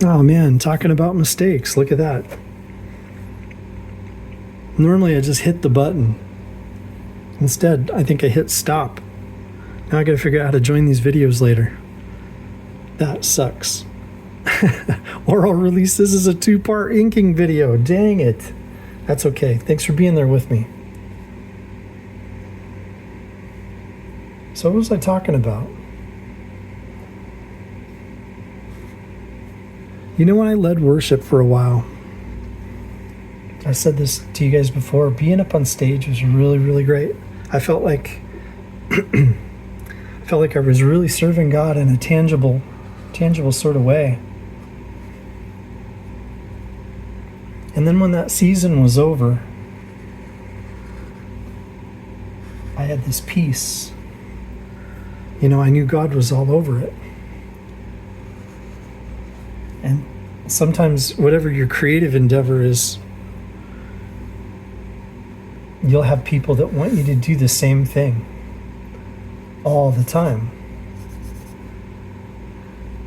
Oh man, talking about mistakes. Look at that. Normally I just hit the button. Instead, I think I hit stop. Now I gotta figure out how to join these videos later. That sucks. Or I'll release this as a 2-part inking video. Dang it. That's okay. Thanks for being there with me. So what was I talking about? You know, when I led worship for a while, I said this to you guys before, being up on stage was really, really great. I felt like I was really serving God in a tangible sort of way. And then when that season was over, I had this peace. You know, I knew God was all over it. And sometimes whatever your creative endeavor is, you'll have people that want you to do the same thing all the time.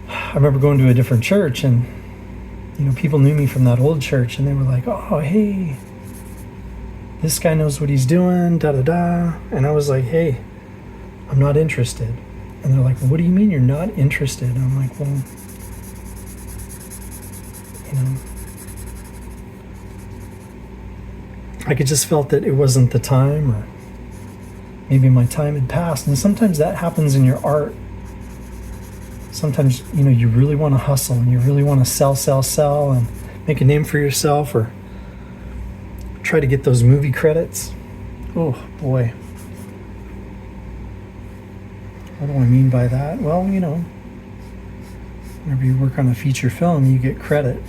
I remember going to a different church, and you know, people knew me from that old church, and they were like, "Oh, hey, this guy knows what he's doing, da da da." And I was like, "Hey, I'm not interested." And they're like, "What do you mean you're not interested?" And I'm like, "Well, you know, I could just felt that it wasn't the time, or maybe my time had passed." And sometimes that happens in your art. Sometimes, you know, you really want to hustle and you really want to sell and make a name for yourself, or try to get those movie credits. Oh boy. What do I mean by that? Well, you know, whenever you work on a feature film, you get credit.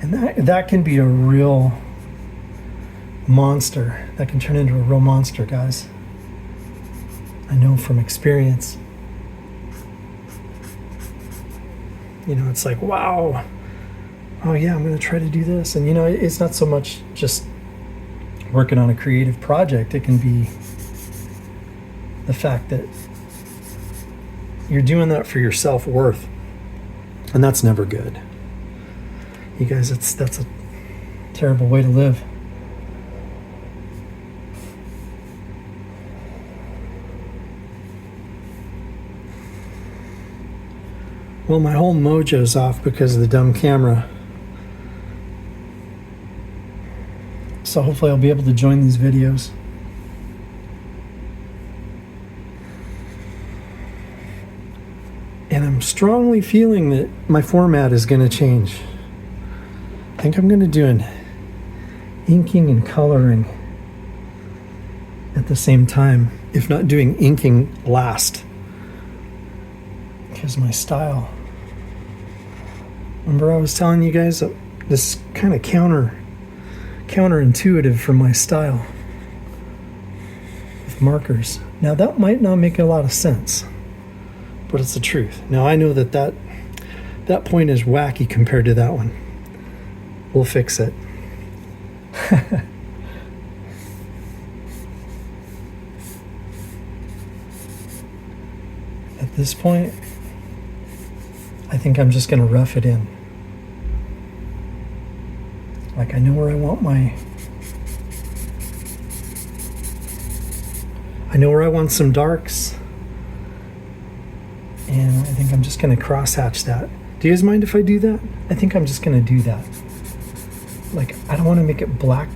And that can be a real monster. That can turn into a real monster, guys. I know from experience. You know, it's like, wow, oh yeah, I'm going to try to do this. And you know, it's not so much just working on a creative project. It can be the fact that you're doing that for your self-worth. And that's never good. You guys, that's a terrible way to live. Well, my whole mojo's off because of the dumb camera. So hopefully I'll be able to join these videos. And I'm strongly feeling that my format is going to change. I think I'm going to do an inking and coloring at the same time, if not doing inking last. Because my style. Remember I was telling you guys that this is kind of counterintuitive from my style with markers. Now that might not make a lot of sense, but it's the truth. Now I know that point is wacky compared to that one. We'll fix it. At this point, I think I'm just going to rough it in. Like, I know where I want some darks. And I think I'm just going to crosshatch that. Do you guys mind if I do that? I think I'm just going to do that. Like, I don't want to make it black.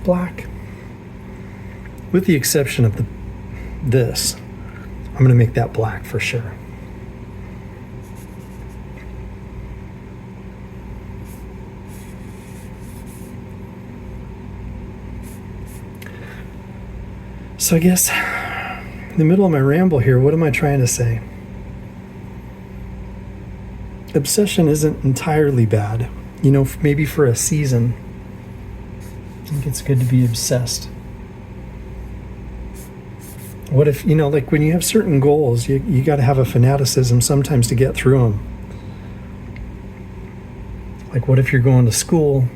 With the exception of this. I'm going to make that black for sure. So I guess in the middle of my ramble here, what am I trying to say? Obsession isn't entirely bad. You know, maybe for a season, I think it's good to be obsessed. What if, you know, like when you have certain goals, you got to have a fanaticism sometimes to get through them. Like what if you're going to school,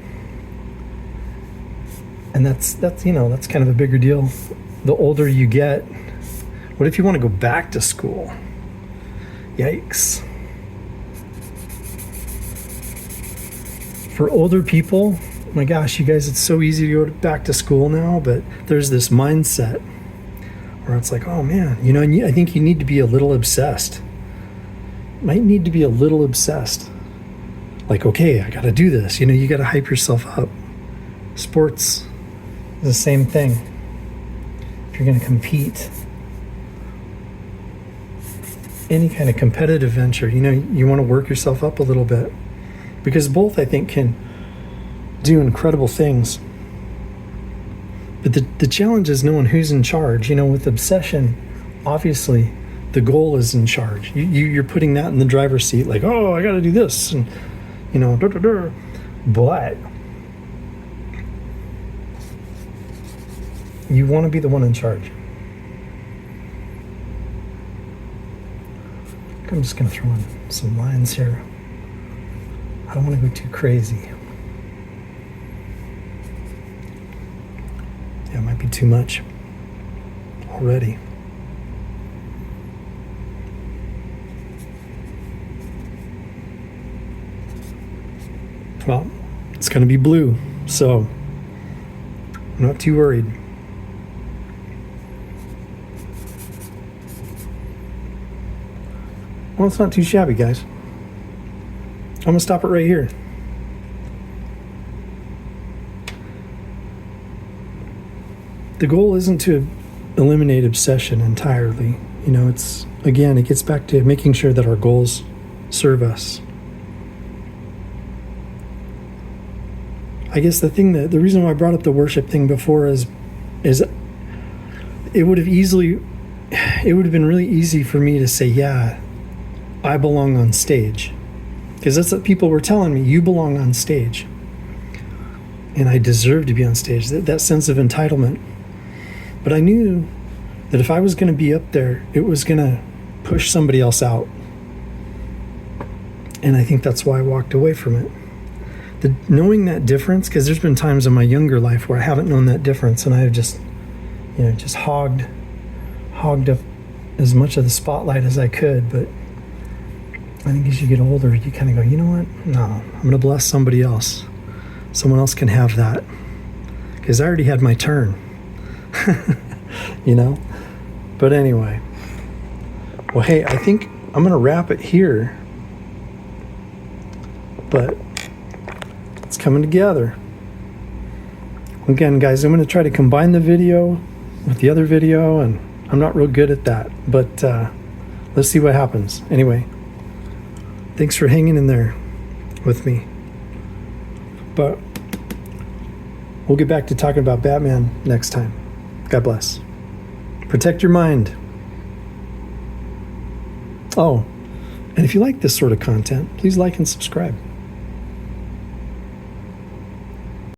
and that's you know, that's kind of a bigger deal. The older you get, what if you want to go back to school? Yikes. For older people, my gosh, you guys, it's so easy to go back to school now, but there's this mindset where it's like, oh man, you know, and I think you need to be a little obsessed. Might need to be a little obsessed. Like, okay, I got to do this. You know, you got to hype yourself up. Sports is the same thing. If you're going to compete, any kind of competitive venture, you know, you want to work yourself up a little bit, because both, I think, can do incredible things. But the challenge is knowing who's in charge. You know, with obsession, obviously, the goal is in charge. You're putting that in the driver's seat, like, oh, I got to do this, and, you know, but you want to be the one in charge. I'm just going to throw in some lines here. I don't want to go too crazy. Yeah, it might be too much already. Well, it's going to be blue, so I'm not too worried. Well, it's not too shabby, guys. I'm going to stop it right here. The goal isn't to eliminate obsession entirely. You know, it's, again, it gets back to making sure that our goals serve us. I guess the reason why I brought up the worship thing before is it would have been really easy for me to say, yeah, I belong on stage. Because that's what people were telling me, you belong on stage. And I deserve to be on stage, that sense of entitlement. But I knew that if I was going to be up there, it was going to push somebody else out. And I think that's why I walked away from it. Knowing that difference, because there's been times in my younger life where I haven't known that difference, and I've just hogged up as much of the spotlight as I could. But I think as you get older, you kind of go, you know what? No, I'm going to bless somebody else. Someone else can have that, because I already had my turn. You know? But anyway. Well, hey, I think I'm going to wrap it here. But it's coming together. Again, guys, I'm going to try to combine the video with the other video, and I'm not real good at that. But let's see what happens. Anyway, thanks for hanging in there with me. But we'll get back to talking about Batman next time. God bless. Protect your mind. Oh, and if you like this sort of content, please like and subscribe.